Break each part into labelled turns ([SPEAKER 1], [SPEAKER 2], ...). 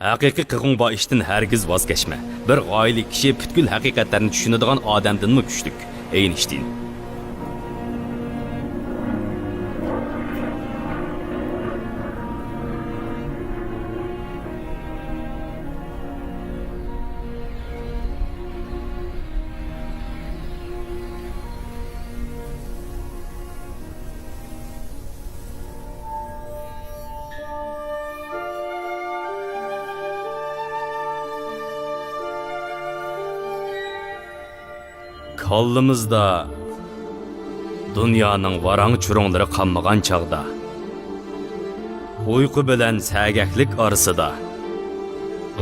[SPEAKER 1] Haqiqiy qig'in bu ishdan hargiz voz kechma. Bir g'oyali kishi butkul haqiqatlarni tushunadigan odamdanmi kuchlik. Eynshteyn. Kollimizda dunyoning varang churunglari qanmagan chaqda, uyqu bilan sagaklik orasida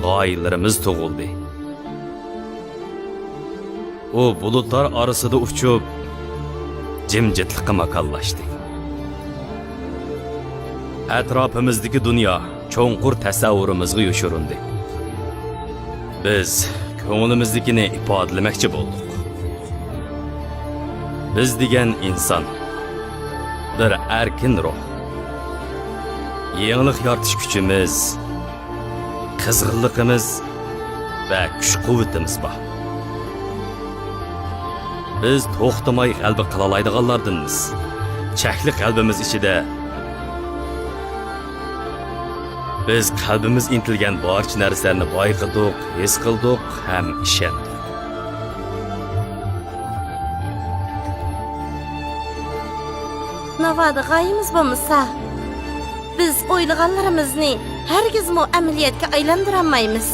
[SPEAKER 1] g'oyalarimiz tug'ildi. O bulutlar orasida uchib, jimjitlikqa makallashdi. Atrofimizdagi dunyo cho'nqur tasavvurimizga yo'shirindi. Biz ko'nglimiznikini ifodalamoqchi bo'ldik. Biz degan inson bir erkin ruh. Yangilik yaratish kuchimiz, qizg'inligimiz va kuch-quvvatimiz bor. Biz to'xtamay qalbi qila oladiganlardanmiz. Chakli qalbimiz ichida biz qalbimiz intilgan barcha narsalarni bayqadik, his qildik ham ishondik.
[SPEAKER 2] Navada g'ayimiz bo'lmasa, biz o'ylaganlarimizni hargizmi amaliyotga aylantirolmaymiz.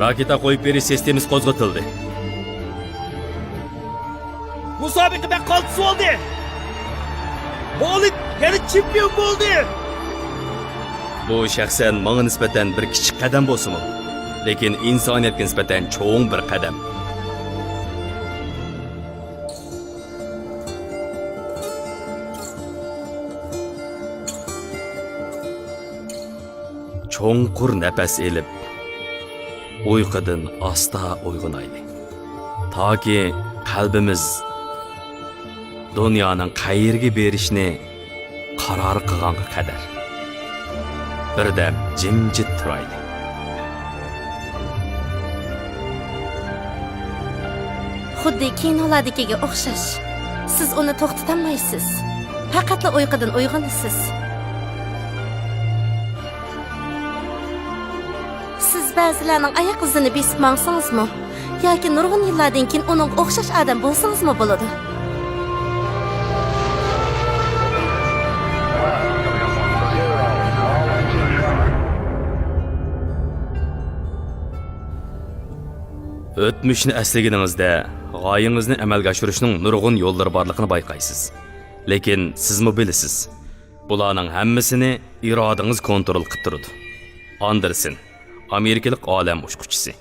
[SPEAKER 1] Raketa qo'yib berish sistemamiz qo'zg'atildi.
[SPEAKER 3] Musobaqada qoltis oldi. Bolid yana chempion bo'ldi.
[SPEAKER 1] Bu shaxsan menga nisbatan bir kichik qadam bo'lsa-mu, lekin insoniyatga nisbatan cho'ng bir qadam. Cho'nqur nafas elib, uyqudan asta uyg'onayli. Toki qalbimiz dunyoning qayerga berishni qaror qilganga qadar birdam jimjit turayli.
[SPEAKER 2] Xuddi kinolardagiga o'xshash. Siz uni to'xtatolmaysiz. Faqat uyqudan uyg'onasiz. Siz ba'zilarning oyoq izini besib mangsangizmi yoki nurg'un yillardan keyin uning o'xshash odam bo'lsangizmi bo'ladi.
[SPEAKER 1] O'tmishni eslaganingizda g'oyangizni amalga oshirishning nurg'un yo'llari borligini bayqaysiz. Lekin sizmi bilasiz, bularning hammasini irodangiz kontrol qilib turadi. Anderson, Amerikalik olam ushquchisi.